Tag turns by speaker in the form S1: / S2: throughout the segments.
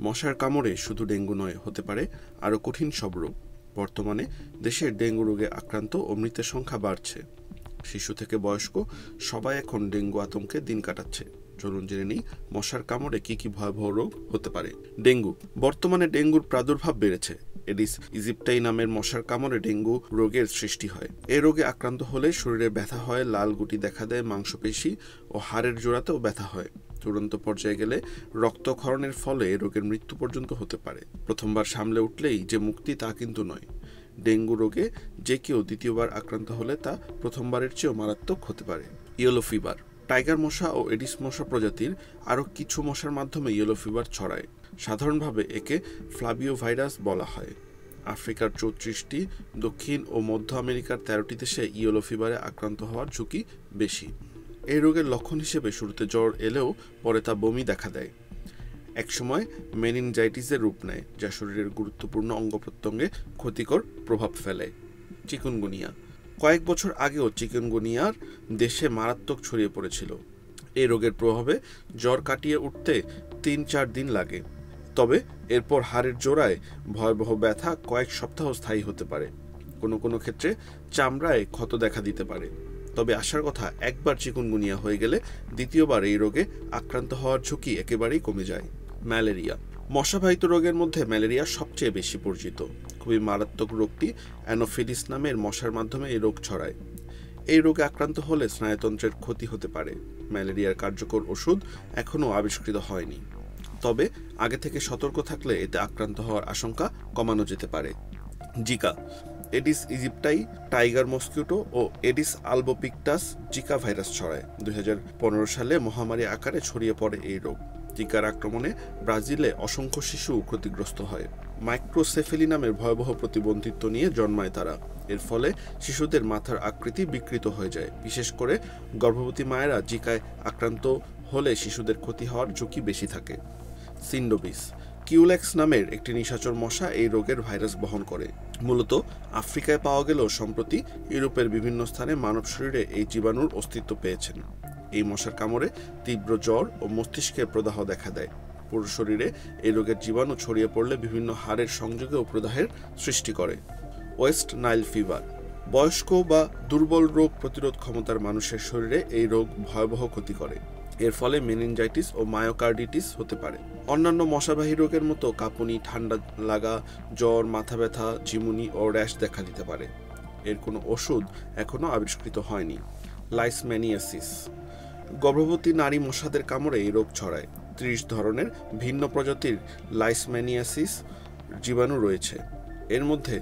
S1: মশার কামড়ে শুধু ডেঙ্গু নয়, হতে পারে আরও কঠিন সব রোগ। বর্তমানে দেশের ডেঙ্গু রোগে আক্রান্ত ও মৃতের সংখ্যা বাড়ছে। শিশু থেকে বয়স্ক সবাই এখন ডেঙ্গু আতঙ্কে দিন কাটাচ্ছে। চলুন জেনে নিই মশার কামড়ে কি কি ভয়াবহ রোগ হতে পারে। ডেঙ্গু। বর্তমানে ডেঙ্গুর প্রাদুর্ভাব বেড়েছে। এডিস ইজিপ্টাই নামের মশার কামড়ে ডেঙ্গু রোগের সৃষ্টি হয়। এই রোগে আক্রান্ত হলে শরীরে ব্যথা হয়, লাল গুটি দেখা দেয়, মাংসপেশি ও হাড়ের জোড়াতেও ব্যথা হয়। চূড়ান্ত পর্যায়ে গেলে রক্তক্ষরণের ফলে রোগের মৃত্যু পর্যন্ত হতে পারে। প্রথমবার সামলে উঠলেই যে মুক্তি তা কিন্তু নয়। ডেঙ্গু রোগে যে কেউ দ্বিতীয়বার আক্রান্ত হলে তা প্রথমবারের চেয়েও মারাত্মক হতে পারে। Yellow fever. টাইগার মশা ও এডিস মশা প্রজাতির আরও কিছু মশার মাধ্যমে ইয়েলো ফিভার ছড়ায়। সাধারণভাবে একে ফ্লাবিও ভাইরাস বলা হয়। আফ্রিকার 34টি, দক্ষিণ ও মধ্য আমেরিকার 13টি দেশে ইয়েলো ফিভারে আক্রান্ত হওয়ার ঝুঁকি বেশি। এই রোগের লক্ষণ হিসেবে শুরুতে জ্বর এলেও পরে তা বমি দেখা দেয়। একসময় মেনিনজাইটিসের রূপ নেয়, যা শরীরের গুরুত্বপূর্ণ অঙ্গ প্রত্যঙ্গে ক্ষতিকর প্রভাব ফেলে। চিকুনগুনিয়া। কয়েক বছর আগেও চিকুনগুনিয়ার দেশে মারাত্মক ছড়িয়ে পড়েছিল। এই রোগের প্রভাবে জ্বর কাটিয়ে উঠতে 3-4 দিন লাগে, তবে এরপর হাড়ের জোড়ায় ভয়াবহ ব্যথা কয়েক সপ্তাহ স্থায়ী হতে পারে। কোনো কোনো ক্ষেত্রে চামড়ায় ক্ষত দেখা দিতে পারে। তবে আসার কথা, একবার চিকুনগুনিয়া হয়ে গেলে দ্বিতীয়বার এই রোগে আক্রান্ত হওয়ার ঝুঁকি একেবারেই কমে যায়। ম্যালেরিয়া। মশাবাহিত রোগের মধ্যে ম্যালেরিয়া সবচেয়ে বেশি পরিচিত। খুবই মারাত্মক রোগটি অ্যানোফিলিস নামের মশার মাধ্যমে এই রোগ ছড়ায়। এই রোগে আক্রান্ত হলে স্নায়ুতন্ত্রের ক্ষতি হতে পারে। ম্যালেরিয়ার কার্যকর ওষুধ এখনও আবিষ্কৃত হয়নি, তবে আগে থেকে সতর্ক থাকলে এতে আক্রান্ত হওয়ার আশঙ্কা কমানো যেতে পারে। Zika. Aedes aegypti, tiger mosquito ও এডিস আলবোপিক্টাস জিকা ভাইরাস ছড়ায়। 2015 সালে মহামারী আকারে ছড়িয়ে পড়ে এই রোগ। জিকার আক্রমণে ব্রাজিলে অসংখ্য শিশু ক্ষতিগ্রস্ত হয়। মাইক্রোসেফেলি নামের ভয়াবহ প্রতিবন্ধিত্ব নিয়ে জন্মায় তারা। এর ফলে শিশুদের মাথার আকৃতি বিকৃত হয়ে যায়। বিশেষ করে গর্ভবতী মায়েরা জিকায় আক্রান্ত হলে শিশুদের ক্ষতি হওয়ার ঝুঁকি বেশি থাকে। সিন্ডোবিস। কিউলেক্স নামের একটি নিশাচর মশা এই রোগের ভাইরাস বহন করে। মূলত আফ্রিকায় পাওয়া গেলেও সম্প্রতি ইউরোপের বিভিন্ন স্থানে মানব শরীরে এই জীবাণুর অস্তিত্ব পেয়েছেন। এই মশার কামড়ে তীব্র জ্বর ও মস্তিষ্কের প্রদাহ দেখা দেয়। পুরো শরীরে এই রোগের জীবাণু ছড়িয়ে পড়লে বিভিন্ন হাড়ের সংযোগেও প্রদাহের সৃষ্টি করে। West Nile fever. বয়স্ক বা দুর্বল রোগ প্রতিরোধ ক্ষমতার মানুষের শরীরে এই রোগ ভয়াবহ ক্ষতি করে। এর ফলে মেনিনজাইটিস ও মায়োকার্ডিটিস হতে পারে। অন্যান্য মশাবাহী রোগের মতো কাঁপুনি, ঠান্ডা লাগা, জ্বর, মাথা ব্যথা, ঝিমুনি ও র্যাশ দেখা দিতে পারে। এর কোনো ওষুধ এখনও আবিষ্কৃত হয়নি। লাইসম্যানিয়াসিস। গর্ভবতী নারী মশাদের কামড়ে এই রোগ ছড়ায়। 30 ধরনের ভিন্ন প্রজাতির লাইসম্যানিয়াসিস জীবাণু রয়েছে। এর মধ্যে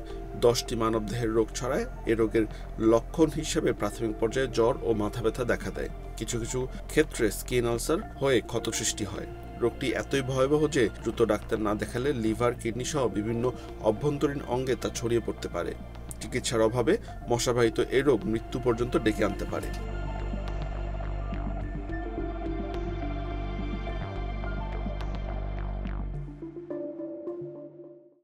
S1: 10টি মানবদেহের রোগ ছড়ায়। এ রোগের লক্ষণ হিসেবে প্রাথমিক পর্যায়ে জ্বর ও মাথা ব্যথা দেখা দেয়। কিছু কিছু ক্ষেত্রে স্কিন আলসার হয়ে ক্ষত সৃষ্টি হয়। রোগটি এতই ভয়াবহ যে দ্রুত ডাক্তার না দেখালে লিভার, কিডনি সহ বিভিন্ন অভ্যন্তরীণ অঙ্গে তা ছড়িয়ে পড়তে পারে। চিকিৎসার অভাবে মশাবাহিত এ রোগ মৃত্যু পর্যন্ত ডেকে আনতে পারে।